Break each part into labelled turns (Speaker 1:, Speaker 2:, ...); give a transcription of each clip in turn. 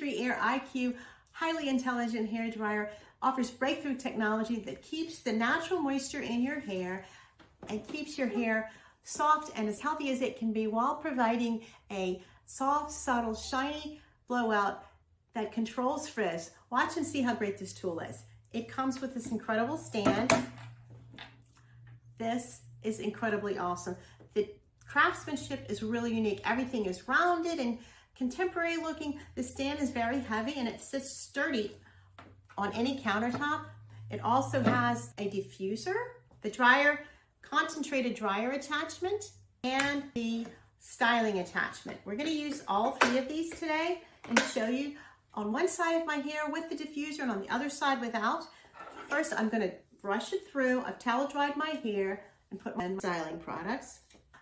Speaker 1: T3 Aire IQ highly intelligent hair dryer offers breakthrough technology that keeps the natural moisture in your hair and keeps your hair soft and as healthy as it can be while providing a soft, subtle, shiny blowout that controls frizz. Watch and see how great this tool is. It comes with this incredible stand. This is incredibly awesome. The craftsmanship is really unique. Everything is rounded and contemporary looking. The stand is very heavy and it sits sturdy on any countertop. It also has a diffuser, the dryer, concentrated dryer attachment, and the styling attachment. We're going to use all three of these today and show you on one side of my hair with the diffuser and on the other side without. First, I'm going to brush it through. I've towel dried my hair and put my styling products.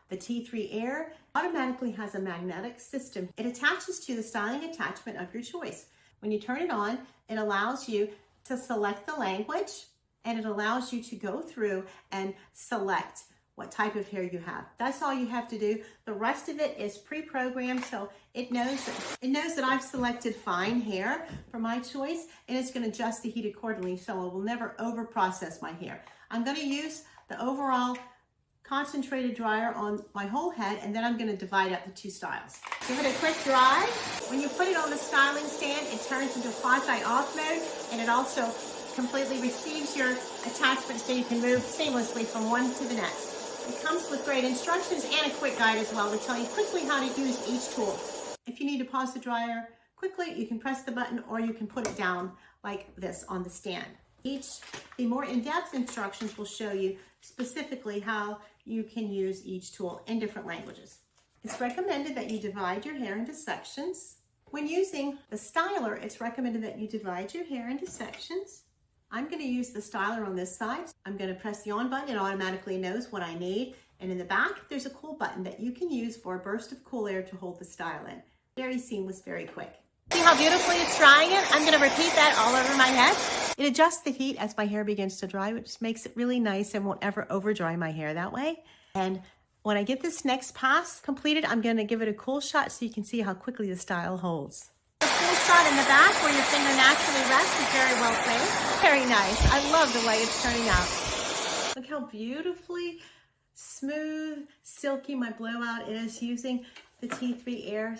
Speaker 1: The T3 Aire automatically has a magnetic system. It attaches to the styling attachment of your choice. When you turn it on, it allows you to select the language and it allows you to go through and select what type of hair you have. That's all you have to do. The rest of it is pre-programmed, so it knows that I've selected fine hair for my choice, and it's going to adjust the heat accordingly, so it will never over-process my hair. I'm going to use the overall concentrated dryer on my whole head, and then I'm going to divide up the two styles. Give it a quick dry. When you put it on the styling stand, it turns into quasi-off mode, and it also completely receives your attachment so you can move seamlessly from one to the next. It comes with great instructions and a quick guide as well to tell you quickly how to use each tool. If you need to pause the dryer quickly, you can press the button or you can put it down like this on the stand. The more in-depth instructions will show you specifically how you can use each tool in different languages. It's recommended that you divide your hair into sections. When using the styler, it's recommended that you divide your hair into sections. I'm going to use the styler on this side. I'm going to press the on button. It automatically knows what I need. And in the back, there's a cool button that you can use for a burst of cool air to hold the style in. Very seamless, very quick. See how beautifully it's drying it? I'm going to repeat that all over my head. It adjusts the heat as my hair begins to dry, which makes it really nice and won't ever over dry my hair that way. And when I get this next pass completed, I'm going to give it a cool shot so you can see how quickly the style holds. The cool shot in the back where your finger naturally rests is very well placed. Very nice. I love the way it's turning out. Look how beautifully smooth, silky my blowout is using the T3 Aire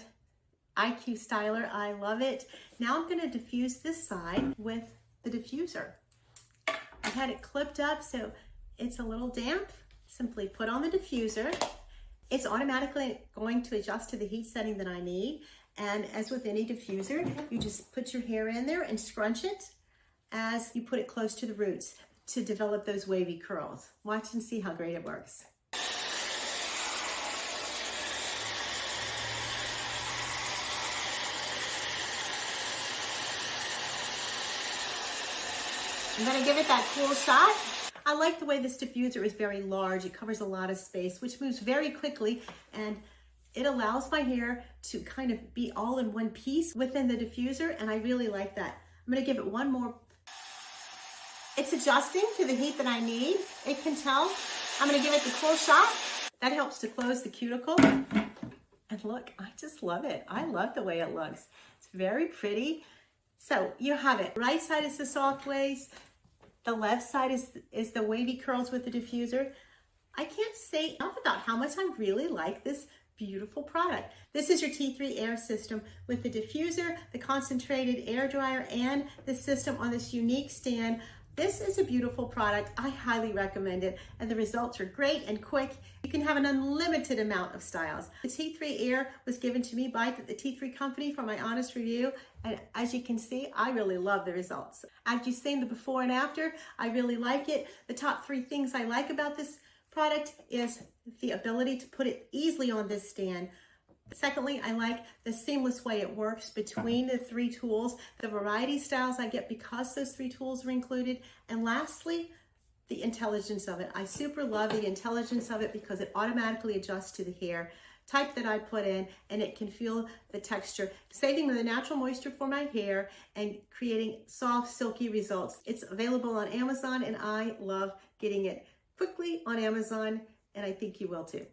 Speaker 1: IQ styler. I love it. Now I'm going to diffuse this side with the diffuser. I had it clipped up so it's a little damp. Simply put on the diffuser. It's automatically going to adjust to the heat setting that I need. And as with any diffuser, you just put your hair in there and scrunch it as you put it close to the roots to develop those wavy curls. Watch and see how great it works. I'm going to give it that cool shot. I like the way this diffuser is very large. It covers a lot of space, which moves very quickly, and it allows my hair to kind of be all in one piece within the diffuser, and I really like that. I'm going to give it one more. It's adjusting to the heat that I need. It can tell. I'm going to give it the cool shot. That helps to close the cuticle. And look, I just love it. I love the way it looks. It's very pretty. So you have it. Right side is the soft waves. The left side is the wavy curls with the diffuser. I can't say enough about how much I really like this beautiful product. This is your T3 Aire system with the diffuser, the concentrated air dryer, and the system on this unique stand. This is a beautiful product. I highly recommend it, and the results are great and quick. You can have an unlimited amount of styles. The T3 Aire was given to me by the T3 company for my honest review, and as you can see, I really love the results. As you've seen the before and after, I really like it. The top 3 things I like about this product is the ability to put it easily on this stand. Secondly, I like the seamless way it works between the 3 tools, the variety styles I get because those 3 tools are included, and lastly, the intelligence of it. I super love the intelligence of it because it automatically adjusts to the hair type that I put in, and it can feel the texture, saving the natural moisture for my hair and creating soft, silky results. It's available on Amazon, and I love getting it quickly on Amazon, and I think you will too.